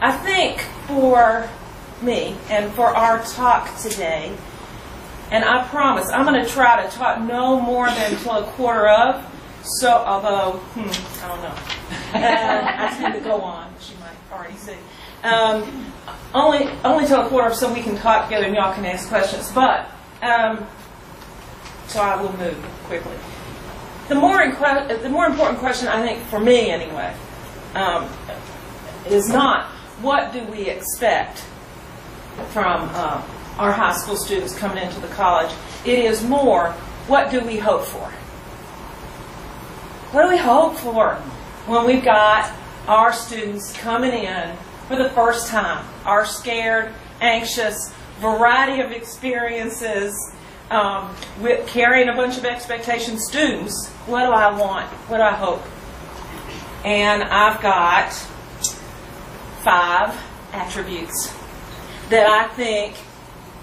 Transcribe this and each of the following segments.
I think for me and for our talk today, and I promise I'm going to try to talk no more than till 1/4 of, so although, I don't know. I tend to go on, as you might already see. Only till 1/4 so we can talk together and y'all can ask questions. But, so I will move quickly. The more important question, I think, for me anyway, is not what do we expect from our high school students coming into the college. It is more, what do we hope for? What do we hope for when we've got our students coming in for the first time? Our scared, anxious, variety of experiences, with carrying a bunch of expectation students. What do I want? What do I hope? And I've got 5 attributes that I think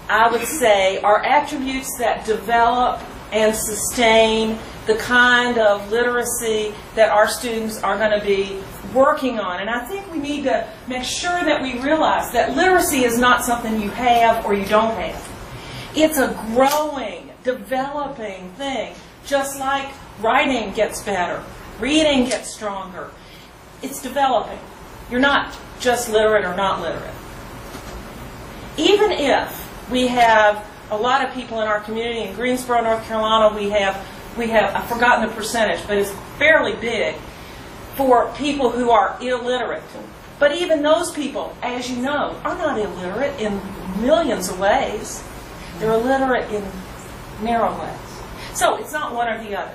I would say are attributes that develop and sustain the kind of literacy that our students are going to be working on. And I think we need to make sure that we realize that literacy is not something you have or you don't have. It's a growing, developing thing. Just like writing gets better, reading gets stronger. It's developing. You're not just literate or not literate. Even if we have a lot of people in our community in Greensboro, North Carolina, we have I've forgotten the percentage, but it's fairly big for people who are illiterate. But even those people, as you know, are not illiterate in millions of ways. They're illiterate in narrow ways. So it's not one or the other.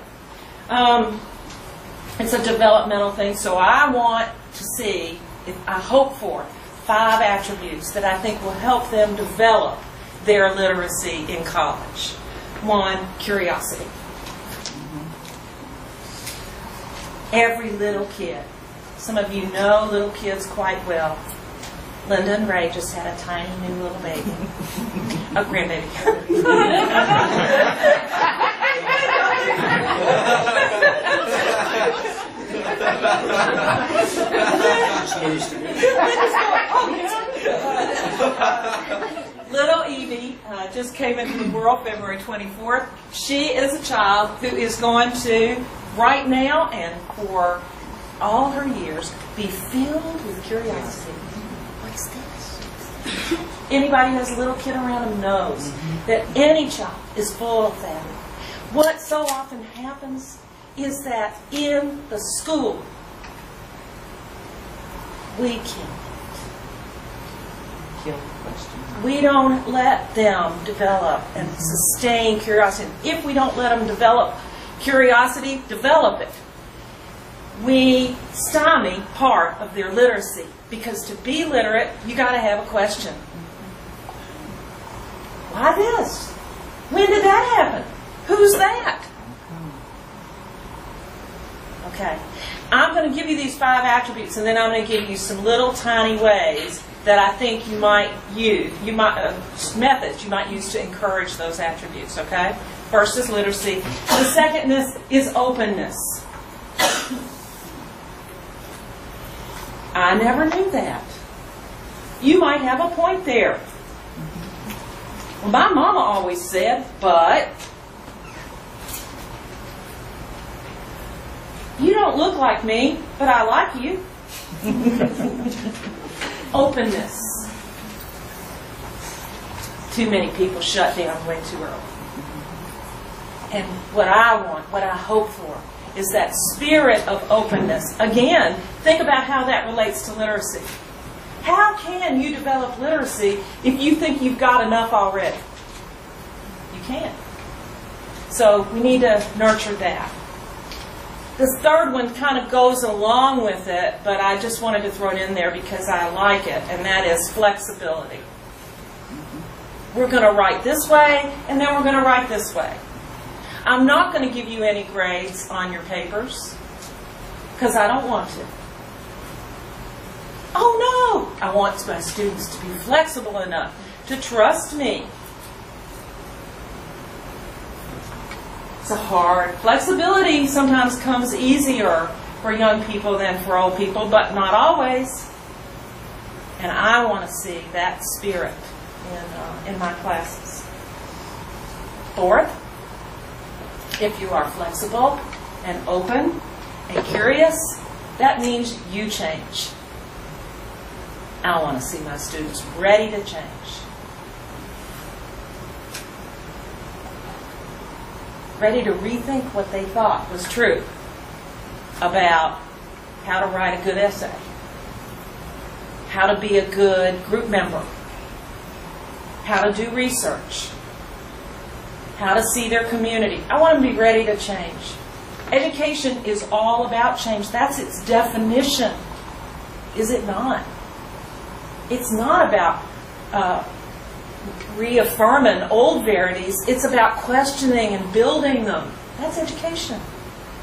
It's a developmental thing. So I want to see, I hope for, 5 attributes that I think will help them develop their literacy in college. 1, curiosity. Every little kid. Some of you know little kids quite well. Linda and Ray just had a tiny new little baby. A grandbaby. Little Evie just came into the world February 24th. She is a child who is going to, right now and for all her years, be filled with curiosity. What's this? Anybody who has a little kid around them knows that any child is full of that. What so often happens is that in the school, we we don't let them develop and sustain curiosity. If we don't let them develop curiosity, develop it, we stymie part of their literacy. Because to be literate, you got to have a question. Why this? When did that happen? Who's that? Okay. I'm going to give you these 5 attributes, and then I'm going to give you some little tiny ways that I think you might use, methods you might use to encourage those attributes, okay? First is literacy. The second is openness. I never knew that. You might have a point there. Well, my mama always said, but you don't look like me, but I like you. Openness. Too many people shut down way too early. And what I want, what I hope for, is that spirit of openness. Again, think about how that relates to literacy. How can you develop literacy if you think you've got enough already? You can't. So we need to nurture that. The third one kind of goes along with it, but I just wanted to throw it in there because I like it, and that is flexibility. We're going to write this way, and then we're going to write this way. I'm not going to give you any grades on your papers because I don't want to. Oh no! I want my students to be flexible enough to trust me. It's hard. Flexibility sometimes comes easier for young people than for old people, but not always. And I want to see that spirit in my classes. Fourth, if you are flexible and open and curious, that means you change. I want to see my students ready to change. Ready to rethink what they thought was true about how to write a good essay, how to be a good group member, how to do research, how to see their community. I want them to be ready to change. Education is all about change. That's its definition. Is it not? It's not about reaffirming old verities. It's about questioning and building them. That's education.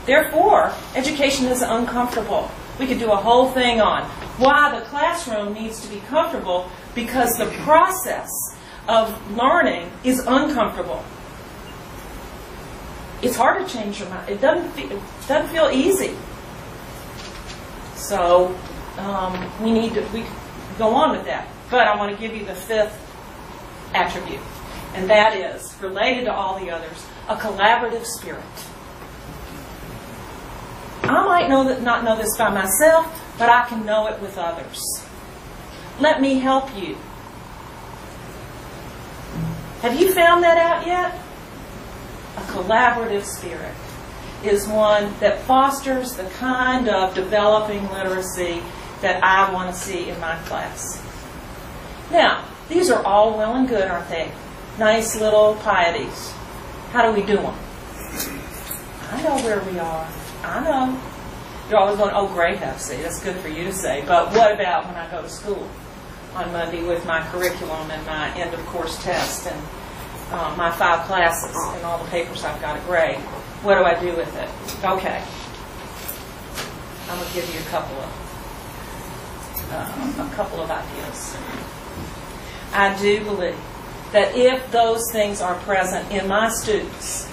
Therefore, education is uncomfortable. We could do a whole thing on why the classroom needs to be comfortable, because the process of learning is uncomfortable. It's hard to change your mind. It doesn't feel easy. So we go on with that. But I want to give you the fifth attribute, and that is, related to all the others, a collaborative spirit. I might not know this by myself, but I can know it with others. Let me help you. Have you found that out yet? A collaborative spirit is one that fosters the kind of developing literacy that I want to see in my class. Now, these are all well and good, aren't they? Nice little pieties. How do we do them? I know where we are. I know. You're always going, oh, great, Hephzibah. That's good for you to say. But what about when I go to school on Monday with my curriculum and my end-of-course test and my 5 classes and all the papers I've got to grade? What do I do with it? Okay. I'm going to give you a couple of ideas. I do believe that if those things are present in my students,